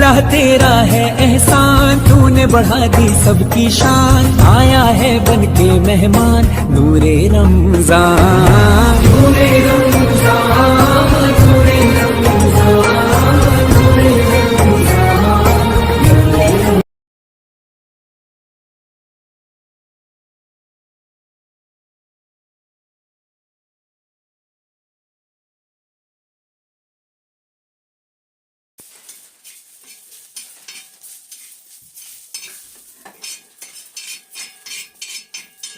अल्लाह तेरा है एहसान, तूने बढ़ा दी सबकी शान, आया है बन के मेहमान नूरे रमजान, नूरे रमजान, नूरे रमजान, नूरे रमजान।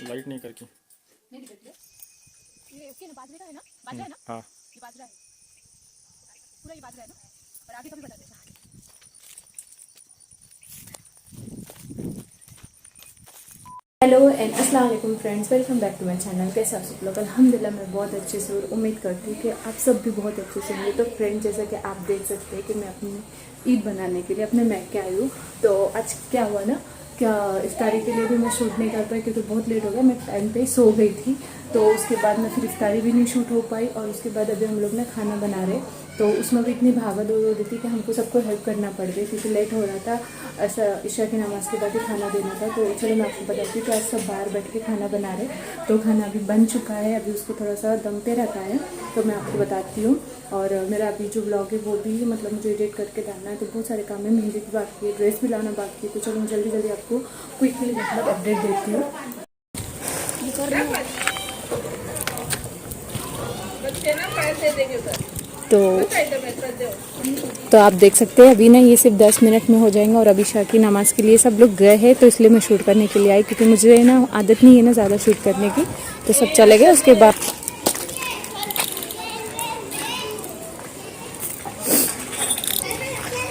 लाइट नहीं करके नहीं दिख रही है। ये उसके ना बाजरे का है ना, बाजरा है ना, हाँ ये बाजरा है, पूरा ये बाजरा है ना, और आगे का भी बता देना। हेलो एंड अस्सलाम वालेकुम friends, welcome back to my channel. कैसे आप सब लोग? अल्हम्दुलिल्लाह मैं बहुत अच्छे से और उम्मीद करती हूँ कि आप सब भी बहुत अच्छे से होंगे। तो फ्रेंड्स, जैसा कि आप देख सकते हैं कि मैं अपनी ईद बनाने के लिए अपने मैक के आई हूँ। तो आज क्या हुआ ना, क्या इफ्तारी के लिए भी मैं शूट नहीं कर पाई क्योंकि बहुत लेट हो गया, मैं टाइम पे ही सो गई थी। तो उसके बाद मैं फिर इफ्तारी भी नहीं शूट हो पाई, और उसके बाद अभी हम लोग ना खाना बना रहे, तो उसमें भी इतनी भागा दौड़ हो रही थी कि हमको सबको हेल्प करना पड़ गई क्योंकि लेट हो रहा था। ऐसा ईशा की नमाज़ के बाद ही खाना देना था। तो चलो मैं आपको बताती हूँ कि आज सब बाहर बैठ के खाना बना रहे। तो खाना अभी बन चुका है, अभी उसको थोड़ा सा दम पे रखा है, तो मैं आपको बताती हूँ। और मेरा अभी जो ब्लॉग है वो भी मतलब मुझे एडिट करके डालना है, तो बहुत सारे काम है, मेहंदी की बाकी है, ड्रेस भी लाना बाकी है। तो चलो मैं जल्दी जल्दी आपको क्विकली मतलब अपडेट देती हूँ। तो आप देख सकते हैं अभी ना ये सिर्फ 10 मिनट में हो जाएंगे, और अभी शाह की नमाज़ के लिए सब लोग गए हैं, तो इसलिए मैं शूट करने के लिए आई क्योंकि मुझे ना आदत नहीं है ना ज़्यादा शूट करने की। तो सब चले गए उसके बाद।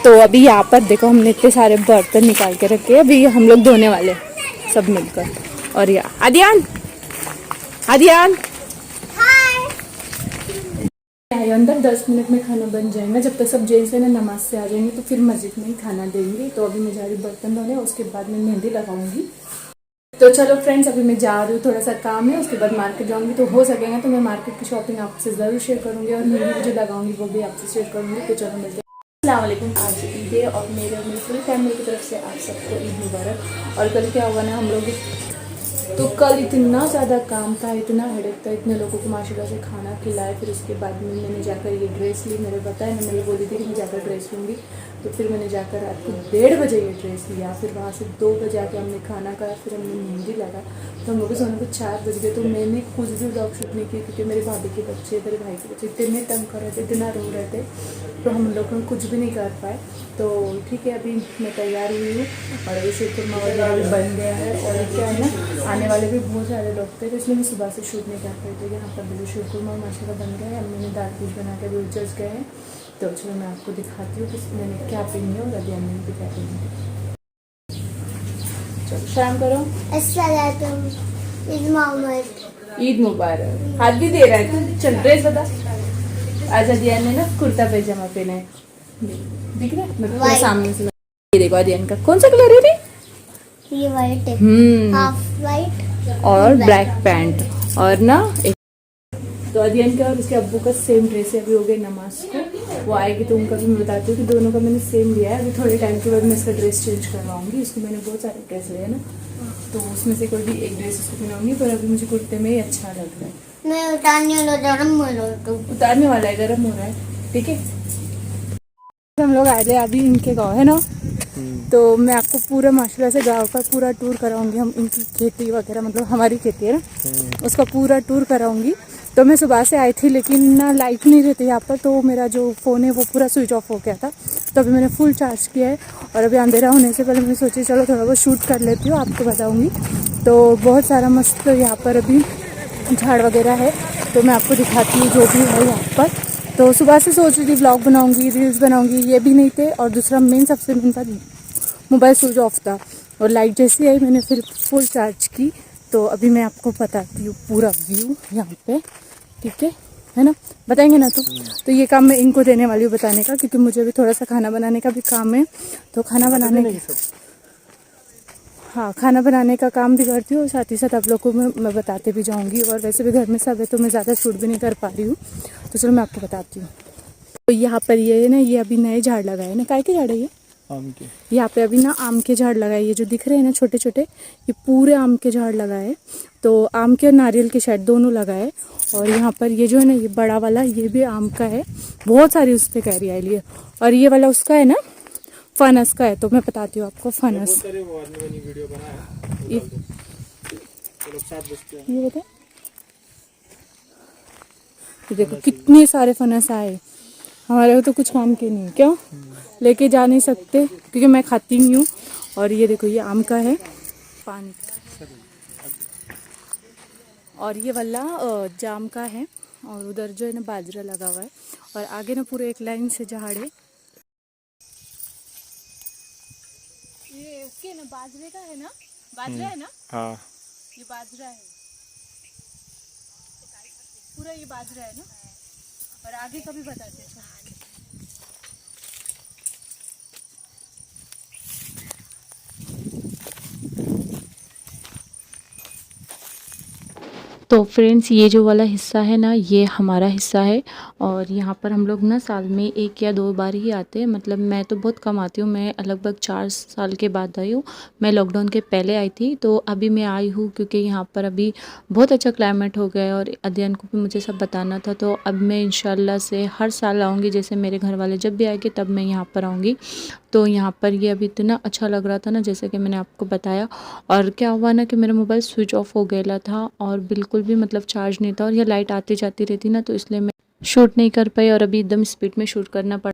तो अभी यहाँ पर देखो हमने इतने सारे बर्तन निकाल के रखे हैं, अभी हम लोग धोने वाले सब मिलकर। और यहाँ आदियान, आदियान अंदर 10 मिनट में खाना बन जाएगा। जब तक सब जेंट्स है ना नमाज से आ जाएंगे तो फिर मस्जिद में ही खाना देंगे। तो अभी मैं जा रही बर्तन धोने, उसके बाद मैं मेहंदी लगाऊंगी। तो चलो फ्रेंड्स, अभी मैं जा रही हूँ, थोड़ा सा काम है, उसके बाद मार्केट जाऊंगी। तो हो सकेगा तो मैं मार्केट की शॉपिंग आपसे ज़रूर शेयर करूंगी, और मेहंदी जो लगाऊंगी वो भी आपसे शेयर करूंगी। तो चलो मिलते हैं। अस्सलाम वालेकुम। आज ईद है और मेरी पूरी फैमिली की तरफ से आप सबको ईद मुबारक। और कल क्या हुआ ना, हम लोग तो कल इतना ज़्यादा काम था, इतना हेडेक था, इतने लोगों को माशाल्लाह से खाना खिलाया। फिर उसके बाद में मैंने जाकर ये ड्रेस ली, मैंने बताया ना, मैंने बोली थी कि मैं जाकर ड्रेस लूँगी। तो फिर मैंने जाकर रात को 1:30 बजे ये ड्रेस लिया। फिर वहाँ से 2 बजे आके हमने खाना खाया, फिर हमने मेहंदी लगा, तो हम लोग सोने को 4 बज गए। तो मैंने कुछ भी व्लॉग शूट नहीं किया क्योंकि मेरे भाभी के बच्चे, मेरे भाई के बच्चे इतने तंग कर रहे थे, इतना रो रहे थे, तो हम लोग कुछ भी नहीं कर पाए। तो ठीक है, अभी मैं तैयार हुई हूँ और अभी शीरकुरमा वगैरह भी बन गया है। और क्या है ना, आने वाले भी बहुत सारे लोग थे, तो इसलिए मैं सुबह से शूट नहीं कर पाई थी। यहाँ पर भी शीरकुरमा माशाल्लाह बन गया है। अम्मी ने दाल पीस बना के भी जस गए हैं। तो चलो मैं आपको दिखाती हूँ कि मैंने क्या पहनी है और अभी अम्मी ने भी क्या पहनी है। चलो शाम करो। ईद मुबारक। हाथ भी दे रहा है। चल ड्रेस बता। आज अदियान ने ना कुर्ता पैजामा पहना है, दिख रहा है? मैं पूरा सामने से ये देखो, अदियान का कौन सा कलर है रे? ये वाइट है, हाफ वाइट और ब्लैक पैंट, और ना एक तो अदियान का और उसके अब्बू का सेम ड्रेस है। अभी हो गए नमाज को, वो आएगी तो उनका भी मैं बताती हूँ कि दोनों का मैंने सेम लिया है। अभी थोड़े टाइम के बाद मैं इसका ड्रेस चेंज करवाऊंगी। इसको मैंने बहुत सारे ड्रेस लिए ना, तो उसमें से कोई भी एक ड्रेस उसको पहनाऊंगी, पर अभी मुझे कुर्ते में ही अच्छा लग रहा है। मैं उतारने वाला गरम हो रहा तो उतारने वाला है, गर्म हो रहा है, ठीक है। हम लोग आए थे अभी इनके गाँव है ना, तो मैं आपको पूरा माशाल्लाह से गांव का पूरा टूर कराऊंगी। हम इनकी खेती वगैरह, मतलब हमारी खेती है ना, उसका पूरा टूर कराऊंगी। तो मैं सुबह से आई थी लेकिन ना लाइट नहीं रहती यहाँ पर, तो मेरा जो फ़ोन है वो पूरा स्विच ऑफ हो गया था। तो अभी मैंने फुल चार्ज किया है, और अभी अंधेरा होने से पहले मैं सोची चलो थोड़ा बहुत शूट कर लेती हूँ, आपको बताऊँगी। तो बहुत सारा मस्त यहाँ पर अभी झाड़ वगैरह है, तो मैं आपको दिखाती हूँ जो भी है यहाँ पर। तो सुबह से सोच रही थी व्लॉग बनाऊँगी, रील्स बनाऊँगी, ये भी नहीं थे। और दूसरा मेन सबसे मेन बात, मोबाइल स्विच ऑफ था, और लाइट जैसी आई मैंने फिर फुल चार्ज की। तो अभी मैं आपको बताती हूँ पूरा व्यू यहाँ पे, ठीक है ना, बताएंगे ना। तो ये काम मैं इनको देने वाली हूँ बताने का, क्योंकि मुझे भी थोड़ा सा खाना बनाने का भी काम है। तो खाना बनाने हाँ, खाना बनाने का काम भी करती हूँ, और साथ ही साथ आप लोग को मैं बताते भी जाऊँगी। और वैसे भी घर में सब है तो मैं ज़्यादा शूट भी नहीं कर पा रही हूँ। तो चलो मैं आपको बताती हूँ। तो यहाँ पर ये है ना, ये अभी नए झाड़ लगाए ना, काय के झाड़ है ये? आम के। यहाँ पे अभी ना आम के झाड़ लगाए, ये जो दिख रहे हैं ना छोटे छोटे, ये पूरे आम के झाड़ लगाए। तो आम के और नारियल के शायद दोनों लगाए। और यहाँ पर ये जो है ना, ये बड़ा वाला ये भी आम का है, बहुत सारी उस पर कैरी आई है। और ये वाला उसका है ना, फनस का है। तो मैं बताती हूँ आपको फनस, ये बता, ये देखो कितने सारे फनस आए। हमारे को तो कुछ काम के नहीं, क्यों लेके जा नहीं सकते क्योंकि मैं खाती नहीं हूँ। और ये देखो, ये आम का है पानी, और ये वाला जाम का है। और उधर जो है ना बाजरा लगा हुआ है, और आगे ना पूरे एक लाइन से झाड़ है। ये इसके ना बाजरे का है ना, बाजरा है ना, हाँ ये बाजरा है पूरा, ये बाजरा है ना। और आगे का भी बताते हैं। तो फ्रेंड्स, ये जो वाला हिस्सा है ना, ये हमारा हिस्सा है। और यहाँ पर हम लोग ना साल में 1 या 2 बार ही आते हैं। मतलब मैं तो बहुत कम आती हूँ, मैं लगभग 4 साल के बाद आई हूँ। मैं लॉकडाउन के पहले आई थी, तो अभी मैं आई हूँ क्योंकि यहाँ पर अभी बहुत अच्छा क्लाइमेट हो गया है। और अध्ययन को भी मुझे सब बताना था, तो अब मैं इंशाल्लाह से हर साल आऊँगी। जैसे मेरे घर वाले जब भी आएंगे तब मैं यहाँ पर आऊँगी। तो यहाँ पर ये अभी इतना अच्छा लग रहा था ना, जैसे कि मैंने आपको बताया। और क्या हुआ ना कि मेरा मोबाइल स्विच ऑफ हो गया था, और बिल्कुल भी मतलब चार्ज नहीं था, और ये लाइट आती जाती रहती ना, तो इसलिए मैं शूट नहीं कर पाई। और अभी एकदम स्पीड में शूट करना पड़ा।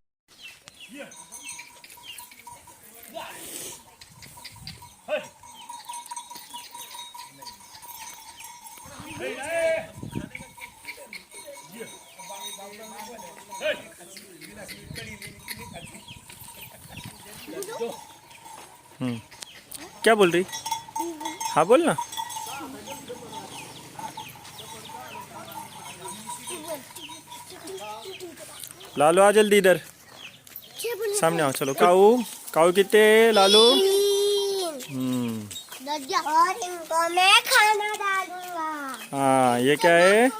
क्या बोल रही? हाँ बोल ना। लालू आ जल्दी इधर, सामने आओ। चलो काऊ, काऊ कितने लालू। और इनको मैं खाना डालूंगा। हाँ ये क्या है?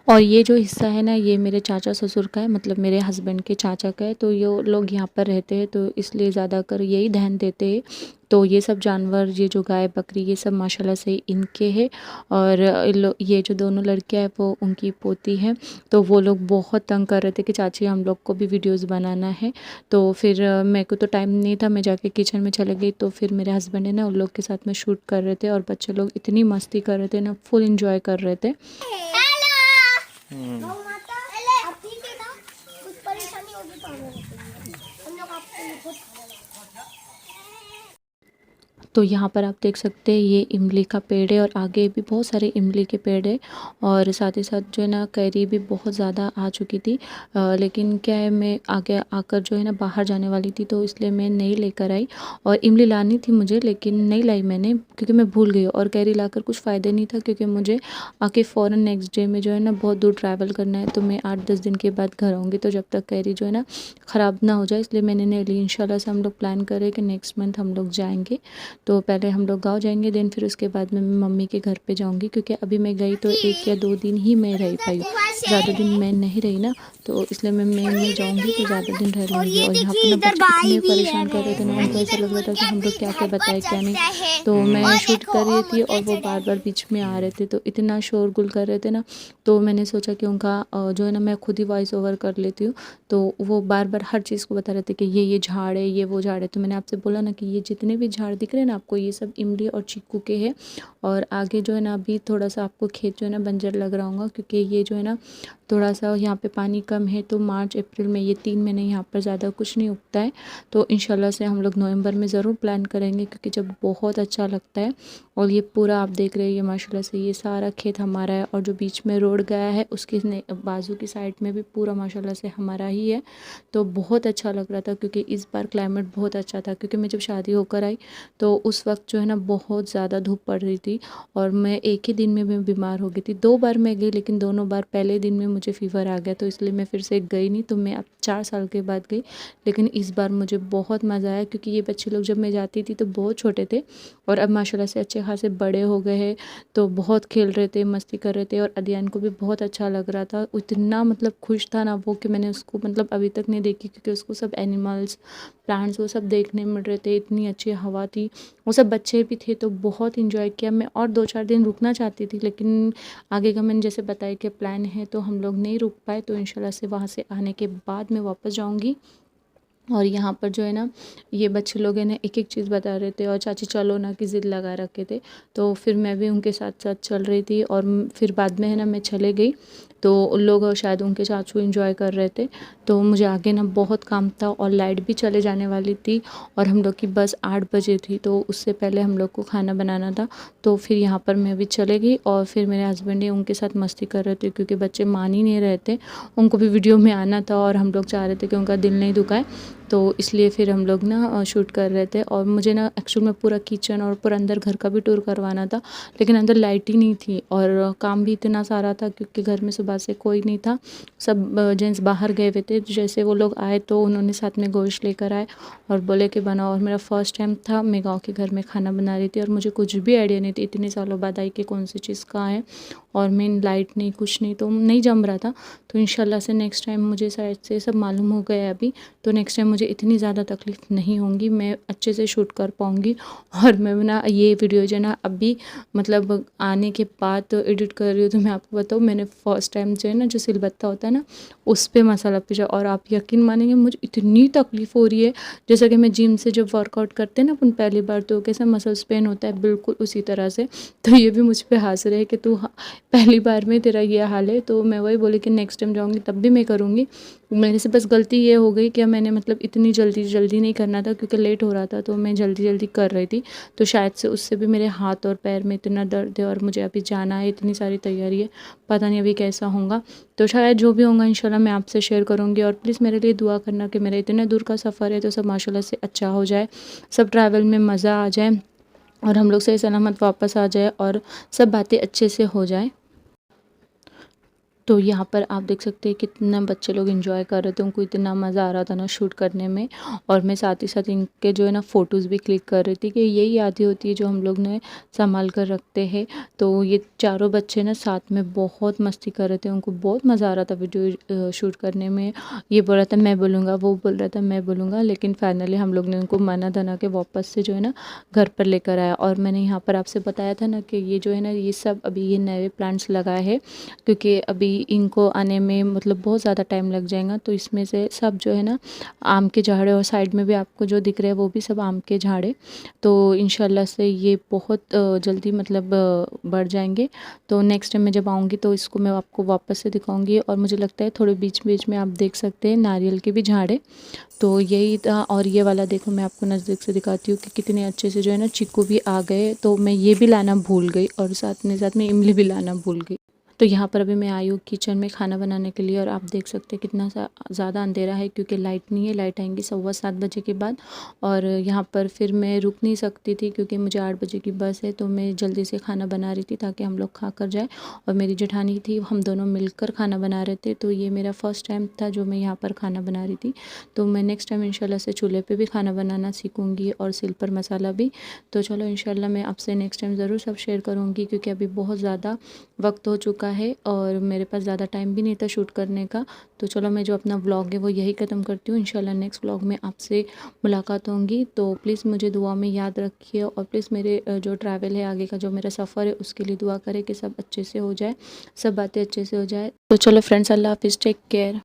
और ये जो हिस्सा है ना, ये मेरे चाचा ससुर का है, मतलब मेरे हस्बैंड के चाचा का है। तो ये लोग यहाँ पर रहते हैं, तो इसलिए ज़्यादातर यही ध्यान देते हैं। तो ये सब जानवर, ये जो गाय बकरी, ये सब माशाल्लाह से इनके हैं। और ये जो दोनों लड़कियां हैं वो उनकी पोती हैं। तो वो लोग बहुत तंग कर रहे थे कि चाची हम लोग को भी वीडियोस बनाना है। तो फिर मेरे को तो टाइम नहीं था, मैं जाके किचन में चले गई। तो फिर मेरे हस्बैंड है ना, उन लोग के साथ में शूट कर रहे थे। और बच्चे लोग इतनी मस्ती कर रहे थे ना, फुल इंजॉय कर रहे थे। गौ माता, अब ठीक है ना, कुछ परेशानी होगी तो हम लोग आपको बहुत तो यहाँ पर आप देख सकते हैं, ये इमली का पेड़ है, और आगे भी बहुत सारे इमली के पेड़ है। और साथ ही साथ जो है ना, कैरी भी बहुत ज़्यादा आ चुकी थी। लेकिन क्या है, मैं आगे आकर जो है ना बाहर जाने वाली थी, तो इसलिए मैं नहीं लेकर आई। और इमली लानी थी मुझे, लेकिन नहीं लाई मैंने, क्योंकि मैं भूल गई। और कैरी लाकर कुछ फ़ायदा नहीं था, क्योंकि मुझे आके फ़ौरन नेक्स्ट डे में जो है ना बहुत दूर ट्रैवल करना है। तो मैं 8-10 दिन के बाद घर आऊँगी, तो जब तक कैरी जो है ना ख़राब ना हो जाए, इसलिए मैंने नहीं ली। इंशाल्लाह से हम लोग प्लान कर रहे हैं कि नेक्स्ट मंथ हम लोग जाएंगे। तो पहले हम लोग गाँव जाएंगे, देन फिर उसके बाद में मैं मम्मी के घर पे जाऊंगी। क्योंकि अभी मैं गई तो 1 या 2 दिन ही मैं रह पाई, ज़्यादा दिन मैं नहीं रही ना। तो इसलिए मैं जाऊंगी तो ज़्यादा दिन रह लूँगी। और यहाँ पर ना बच्चे इतने परेशान कर रहे थे ना, उनको ऐसा लग रहा था कि हम लोग क्या क्या बताए क्या नहीं। तो मैं शूट कर रही थी और वो बार बार बीच में आ रहे थे, तो इतना शोरगुल कर रहे थे ना। तो मैंने सोचा कि उनका जो है ना, मैं खुद ही वॉइस ओवर कर लेती हूँ। तो वो बार बार हर चीज़ को बता रहे थे कि ये झाड़ है, ये वो झाड़ है। तो मैंने आपसे बोला ना कि ये जितने भी झाड़ दिख रहे हैं ना आपको, ये सब इमली और चीकू के हैं। और आगे जो है ना, अभी थोड़ा सा आपको खेत जो है ना बंजर लग रहा होगा, क्योंकि ये जो है ना थोड़ा सा यहाँ पे पानी कम है। तो मार्च अप्रैल में, ये 3 महीने यहाँ पर ज़्यादा कुछ नहीं उगता है। तो इंशाल्लाह से हम लोग नवंबर में ज़रूर प्लान करेंगे, क्योंकि जब बहुत अच्छा लगता है। और ये पूरा आप देख रहे हैं, ये माशाल्लाह से ये सारा खेत हमारा है। और जो बीच में रोड गया है उसके बाजू की साइड में भी पूरा माशाल्लाह से हमारा ही है। तो बहुत अच्छा लग रहा था, क्योंकि इस बार क्लाइमेट बहुत अच्छा था। क्योंकि मैं जब शादी होकर आई तो उस वक्त जो है ना बहुत ज़्यादा धूप पड़ रही थी और मैं एक ही दिन में मैं बीमार हो गई थी। 2 बार मैं गई, लेकिन दोनों बार पहले दिन में मुझे फ़ीवर आ गया, तो इसलिए मैं फिर से गई नहीं। तो मैं अब 4 साल के बाद गई, लेकिन इस बार मुझे बहुत मज़ा आया क्योंकि ये बच्चे लोग जब मैं जाती थी तो बहुत छोटे थे और अब माशाल्लाह से अच्छे खासे बड़े हो गए हैं। तो बहुत खेल रहे थे, मस्ती कर रहे थे और अदियान को भी बहुत अच्छा लग रहा था। इतना मतलब खुश था ना वो कि मैंने उसको मतलब अभी तक नहीं देखी, क्योंकि उसको सब एनिमल्स, प्लांट्स वो सब देखने मिल रहे थे। इतनी अच्छी हवा थी, वो सब बच्चे भी थे, तो बहुत इंजॉय किया। मैं और 2-4 दिन रुकना चाहती थी, लेकिन आगे का मैंने जैसे बताया कि प्लान है तो हम लोग नहीं रुक पाए। तो इंशाल्लाह से वहाँ से आने के बाद मैं वापस जाऊँगी। और यहाँ पर जो है ना ये बच्चे लोग हैं ना एक एक चीज़ बता रहे थे और चाची चलो ना की ज़िद लगा रखे थे, तो फिर मैं भी उनके साथ साथ चल रही थी। और फिर बाद में है ना मैं चले गई, तो उन लोग शायद उनके चाचू एंजॉय कर रहे थे। तो मुझे आगे ना बहुत काम था और लाइट भी चले जाने वाली थी और हम लोग की बस 8 बजे थी, तो उससे पहले हम लोग को खाना बनाना था। तो फिर यहाँ पर मैं भी चले गई और फिर मेरे हस्बैंड ही उनके साथ मस्ती कर रहे थे, क्योंकि बच्चे मान ही नहीं रहे थे, उनको भी वीडियो में आना था और हम लोग चाह रहे थे कि उनका दिल नहीं दुखाए, तो इसलिए फिर हम लोग ना शूट कर रहे थे। और मुझे ना एक्चुअल में पूरा किचन और पूरा अंदर घर का भी टूर करवाना था, लेकिन अंदर लाइट ही नहीं थी और काम भी इतना सारा था क्योंकि घर में सुबह से कोई नहीं था, सब जेंट्स बाहर गए हुए थे। जैसे वो लोग आए तो उन्होंने साथ में गोश्त लेकर आए और बोले कि बनाओ। और मेरा फर्स्ट टाइम था, मैं गाँव के घर में खाना बना रही थी और मुझे कुछ भी आइडिया नहीं थी, इतने सालों बाद आई कि कौन सी चीज़ कहाँ है और मेन लाइट नहीं, कुछ नहीं, तो नहीं जम रहा था। तो इंशाल्लाह से नेक्स्ट टाइम मुझे शायद से सब मालूम हो गया अभी, तो नेक्स्ट टाइम मुझे इतनी ज़्यादा तकलीफ़ नहीं होंगी, मैं अच्छे से शूट कर पाऊँगी। और मैं ना ये वीडियो जो है ना अभी मतलब आने के बाद तो एडिट कर रही हूँ, तो मैं आपको बताऊँ मैंने फ़र्स्ट टाइम जो है ना जो सिलबत्ता होता है ना उस पर मसाला पीसा, और आप यकीन मानेंगे मुझे इतनी तकलीफ़ हो रही है, जैसा कि मैं जिम से जब वर्कआउट करते हैं ना अपन पहली बार, तो कैसे मसल्स पेन होता है बिल्कुल उसी तरह से। तो ये भी मुझ पर हंस रहे हैं कि तू पहली बार में तेरा ये हाल है। तो मैं वही बोली कि नेक्स्ट टाइम जाऊँगी तब भी मैं करूँगी। मेरे से बस गलती ये हो गई कि मैंने मतलब इतनी जल्दी नहीं करना था क्योंकि लेट हो रहा था, तो मैं जल्दी कर रही थी, तो शायद से उससे भी मेरे हाथ और पैर में इतना दर्द है और मुझे अभी जाना है, इतनी सारी तैयारी है, पता नहीं अभी कैसा होगा। तो शायद जो भी होगा इंशाल्लाह मैं आपसे शेयर करूँगी। और प्लीज़ मेरे लिए दुआ करना कि मेरा इतने दूर का सफ़र है तो सब माशाल्लाह से अच्छा हो जाए, सब ट्रैवल में मज़ा आ जाए और हम लोग सही सलामत वापस आ जाए और सब बातें अच्छे से हो जाए। तो यहाँ पर आप देख सकते हैं कितना बच्चे लोग एंजॉय कर रहे थे, उनको इतना मज़ा आ रहा था ना शूट करने में। और मैं साथ ही साथ इनके जो है ना फ़ोटोज़ भी क्लिक कर रही थी कि यही यादें होती है जो हम लोग ने संभाल कर रखते हैं। तो ये चारों बच्चे ना साथ में बहुत मस्ती कर रहे थे, उनको बहुत मज़ा आ रहा था वीडियो शूट करने में। ये बोल रहा था मैं बोलूँगा, वो बोल रहा था मैं बोलूँगा, लेकिन फाइनली हम लोग ने उनको मना धना के वापस से जो है ना घर पर लेकर आया। और मैंने यहाँ पर आपसे बताया था ना कि ये जो है ना ये सब अभी ये नए प्लांट्स लगाए हैं, क्योंकि अभी इनको आने में मतलब बहुत ज़्यादा टाइम लग जाएगा। तो इसमें से सब जो है ना आम के झाड़े, और साइड में भी आपको जो दिख रहे हैं वो भी सब आम के झाड़े। तो इंशाल्लाह से ये बहुत जल्दी मतलब बढ़ जाएंगे। तो नेक्स्ट टाइम मैं जब आऊँगी तो इसको मैं आपको वापस से दिखाऊंगी। और मुझे लगता है थोड़े बीच बीच में आप देख सकते हैं नारियल के भी झाड़े। तो यही था। और ये वाला देखो मैं आपको नज़दीक से दिखाती हूँ कि कितने अच्छे से जो है ना चीकू भी आ गए। तो मैं ये भी लाना भूल गई और साथ में इमली भी लाना भूल गई। तो यहाँ पर अभी मैं आई हूँ किचन में खाना बनाने के लिए, और आप देख सकते हैं कितना ज़्यादा अंधेरा है क्योंकि लाइट नहीं है। लाइट आएंगी 7:15 बजे के बाद। और यहाँ पर फिर मैं रुक नहीं सकती थी क्योंकि मुझे 8 बजे की बस है, तो मैं जल्दी से खाना बना रही थी ताकि हम लोग खा कर जाए। और मेरी जेठानी थी, हम दोनों मिलकर खाना बना रहे थे। तो ये मेरा फर्स्ट टाइम था जो मैं यहाँ पर खाना बना रही थी। तो मैं नेक्स्ट टाइम इंशाल्लाह से चूल्हे पे भी खाना बनाना सीखूँगी और सिल पर मसाला भी। तो चलो इंशाल्लाह मैं आपसे नेक्स्ट टाइम ज़रूर सब शेयर करूँगी, क्योंकि अभी बहुत ज़्यादा वक्त हो चुका है और मेरे पास ज़्यादा टाइम भी नहीं था शूट करने का। तो चलो मैं जो अपना व्लॉग है वो यही ख़त्म करती हूँ। इंशाल्लाह नेक्स्ट व्लॉग में आपसे मुलाकात होंगी। तो प्लीज़ मुझे दुआ में याद रखिए और प्लीज़ मेरे जो ट्रैवल है आगे का जो मेरा सफ़र है उसके लिए दुआ करें कि सब अच्छे से हो जाए, सब बातें अच्छे से हो जाए। तो चलो फ्रेंड्स, अल्लाह हाफिज़, टेक केयर।